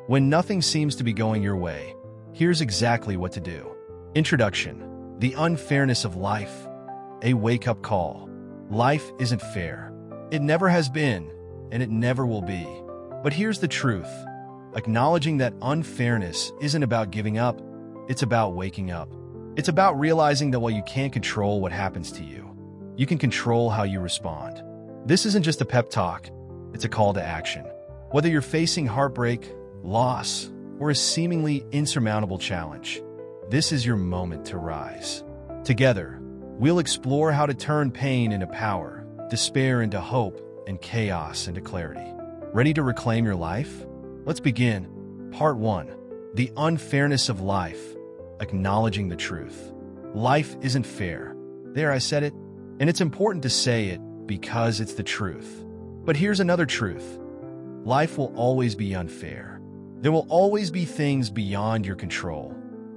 When nothing seems to be going your way, here's exactly what to do. Introduction: the unfairness of life. A wake-up call. Life isn't fair. It never has been, and it never will be. But here's the truth. Acknowledging that unfairness isn't about giving up, it's about waking up. It's about realizing that while you can't control what happens to you, you can control how you respond. This isn't just a pep talk, it's a call to action. Whether you're facing heartbreak, loss, or a seemingly insurmountable challenge, this is your moment to rise. Together, we'll explore how to turn pain into power, despair into hope, and chaos into clarity. Ready to reclaim your life? Let's begin. Part 1. The unfairness of life. Acknowledging the truth. Life isn't fair. There, I said it. And it's important to say it because it's the truth. But here's another truth. Life will always be unfair. There will always be things beyond your control.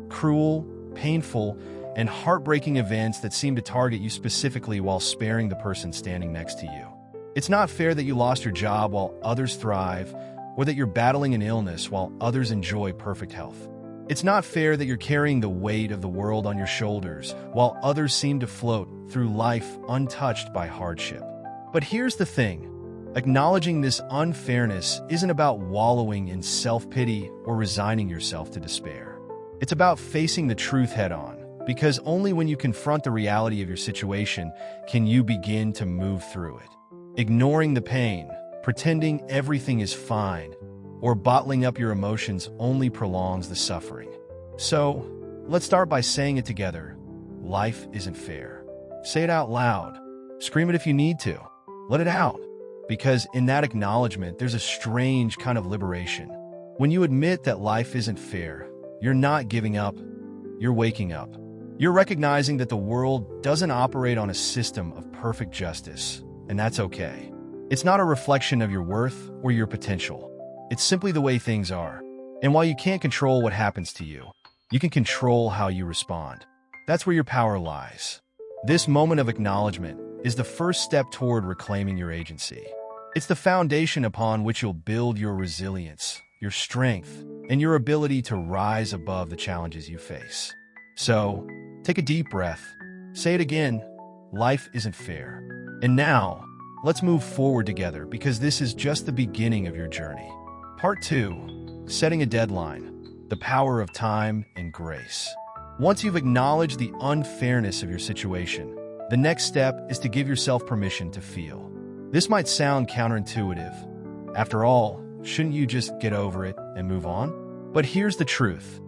Cruel, painful, and heartbreaking events that seem to target you specifically while sparing the person standing next to you. It's not fair that you lost your job while others thrive, or that you're battling an illness while others enjoy perfect health. It's not fair that you're carrying the weight of the world on your shoulders while others seem to float through life untouched by hardship. But here's the thing. Acknowledging this unfairness isn't about wallowing in self-pity or resigning yourself to despair. It's about facing the truth head-on, because only when you confront the reality of your situation can you begin to move through it. Ignoring the pain, pretending everything is fine, or bottling up your emotions only prolongs the suffering. So, let's start by saying it together. Life isn't fair. Say it out loud. Scream it if you need to. Let it out. Because in that acknowledgement, there's a strange kind of liberation. When you admit that life isn't fair, you're not giving up, you're waking up. You're recognizing that the world doesn't operate on a system of perfect justice, and that's okay. It's not a reflection of your worth or your potential. It's simply the way things are. And while you can't control what happens to you, you can control how you respond. That's where your power lies. This moment of acknowledgement is the first step toward reclaiming your agency. It's the foundation upon which you'll build your resilience, your strength, and your ability to rise above the challenges you face. So, take a deep breath. Say it again. Life isn't fair. And now, let's move forward together because this is just the beginning of your journey. Part 2. Setting a deadline. The power of time and grace. Once you've acknowledged the unfairness of your situation, the next step is to give yourself permission to feel. This might sound counterintuitive. After all, shouldn't you just get over it and move on? But here's the truth.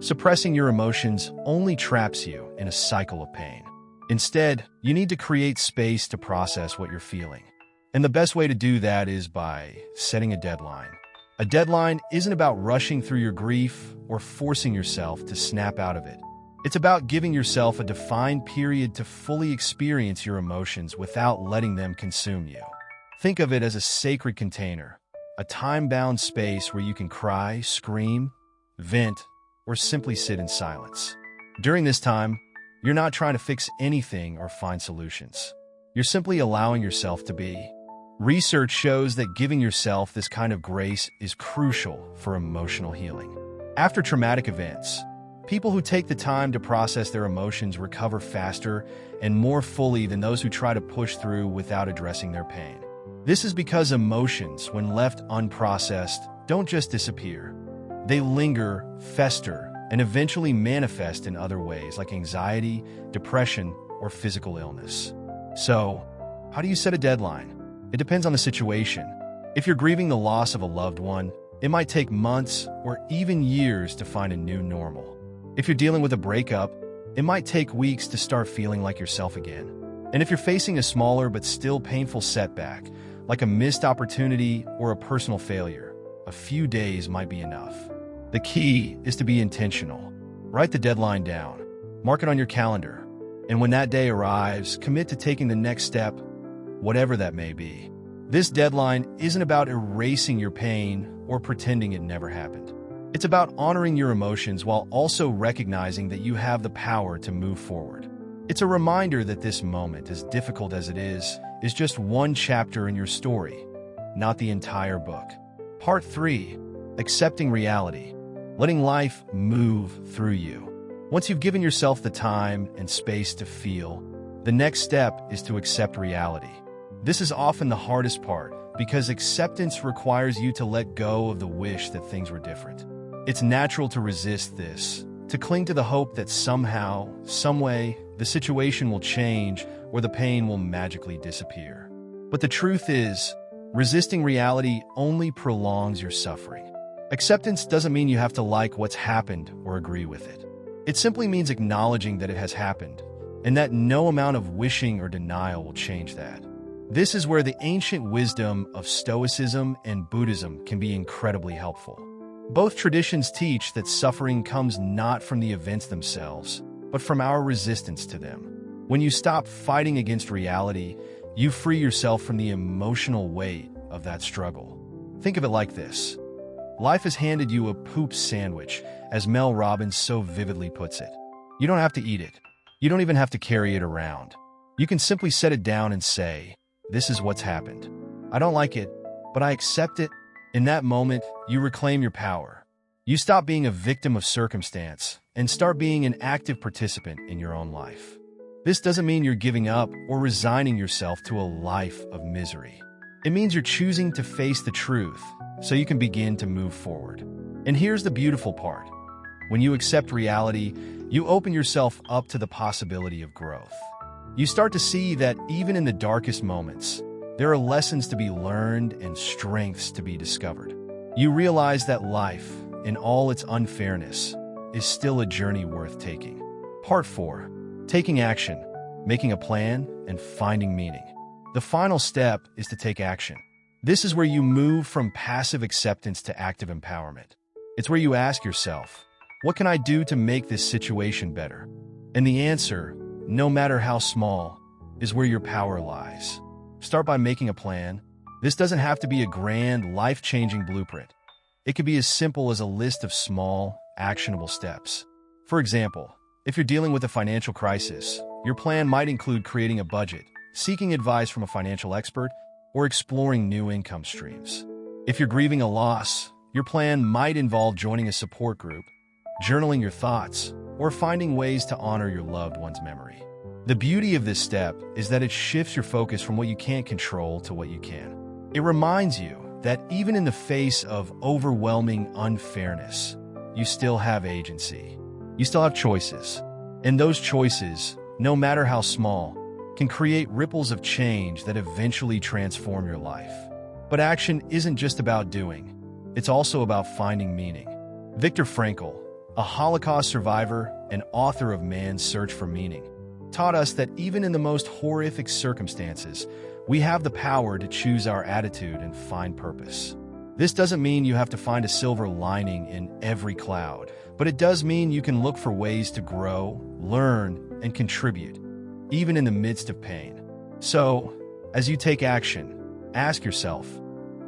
Suppressing your emotions only traps you in a cycle of pain. Instead, you need to create space to process what you're feeling. And the best way to do that is by setting a deadline. A deadline isn't about rushing through your grief or forcing yourself to snap out of it. It's about giving yourself a defined period to fully experience your emotions without letting them consume you. Think of it as a sacred container, a time-bound space where you can cry, scream, vent, or simply sit in silence. During this time, you're not trying to fix anything or find solutions. You're simply allowing yourself to be. Research shows that giving yourself this kind of grace is crucial for emotional healing. After traumatic events, people who take the time to process their emotions recover faster and more fully than those who try to push through without addressing their pain. This is because emotions, when left unprocessed, don't just disappear. They linger, fester, and eventually manifest in other ways like anxiety, depression, or physical illness. So, how do you set a deadline? It depends on the situation. If you're grieving the loss of a loved one, it might take months or even years to find a new normal. If you're dealing with a breakup, it might take weeks to start feeling like yourself again. And if you're facing a smaller but still painful setback, like a missed opportunity or a personal failure, a few days might be enough. The key is to be intentional. Write the deadline down. Mark it on your calendar. And when that day arrives, commit to taking the next step, whatever that may be. This deadline isn't about erasing your pain or pretending it never happened. It's about honoring your emotions while also recognizing that you have the power to move forward. It's a reminder that this moment, as difficult as it is just one chapter in your story, not the entire book. Part 3. accepting reality, letting life move through you. Once you've given yourself the time and space to feel, the next step is to accept reality. This is often the hardest part because acceptance requires you to let go of the wish that things were different. It's natural to resist this, to cling to the hope that somehow, someway, the situation will change or the pain will magically disappear. But the truth is, resisting reality only prolongs your suffering. Acceptance doesn't mean you have to like what's happened or agree with it. It simply means acknowledging that it has happened, and that no amount of wishing or denial will change that. This is where the ancient wisdom of Stoicism and Buddhism can be incredibly helpful. Both traditions teach that suffering comes not from the events themselves, but from our resistance to them. When you stop fighting against reality, you free yourself from the emotional weight of that struggle. Think of it like this. Life has handed you a poop sandwich, as Mel Robbins so vividly puts it. You don't have to eat it. You don't even have to carry it around. You can simply set it down and say, "This is what's happened. I don't like it, but I accept it." In that moment, you reclaim your power. You stop being a victim of circumstance and start being an active participant in your own life. This doesn't mean you're giving up or resigning yourself to a life of misery. It means you're choosing to face the truth so you can begin to move forward. And here's the beautiful part. When you accept reality, you open yourself up to the possibility of growth. You start to see that even in the darkest moments, there are lessons to be learned and strengths to be discovered. You realize that life, in all its unfairness, is still a journey worth taking. Part 4. Taking action, making a plan, and finding meaning. The final step is to take action. This is where you move from passive acceptance to active empowerment. It's where you ask yourself, what can I do to make this situation better? And the answer, no matter how small, is where your power lies. Start by making a plan. This doesn't have to be a grand, life-changing blueprint. It could be as simple as a list of small, actionable steps. For example, if you're dealing with a financial crisis, your plan might include creating a budget, seeking advice from a financial expert, or exploring new income streams. If you're grieving a loss, your plan might involve joining a support group, journaling your thoughts, or finding ways to honor your loved one's memory. The beauty of this step is that it shifts your focus from what you can't control to what you can. It reminds you that even in the face of overwhelming unfairness, you still have agency. You still have choices. And those choices, no matter how small, can create ripples of change that eventually transform your life. But action isn't just about doing. It's also about finding meaning. Viktor Frankl, a Holocaust survivor and author of Man's Search for Meaning, taught us that even in the most horrific circumstances, we have the power to choose our attitude and find purpose. This doesn't mean you have to find a silver lining in every cloud, but it does mean you can look for ways to grow, learn, and contribute, even in the midst of pain. So, as you take action, ask yourself,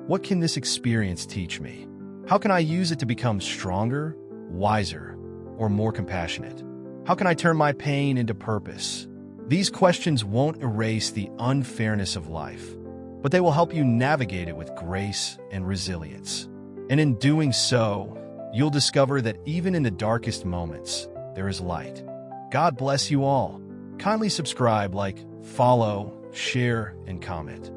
what can this experience teach me? How can I use it to become stronger, wiser, or more compassionate? How can I turn my pain into purpose? These questions won't erase the unfairness of life, but they will help you navigate it with grace and resilience. And in doing so, you'll discover that even in the darkest moments, there is light. God bless you all. Kindly subscribe, like, follow, share, and comment.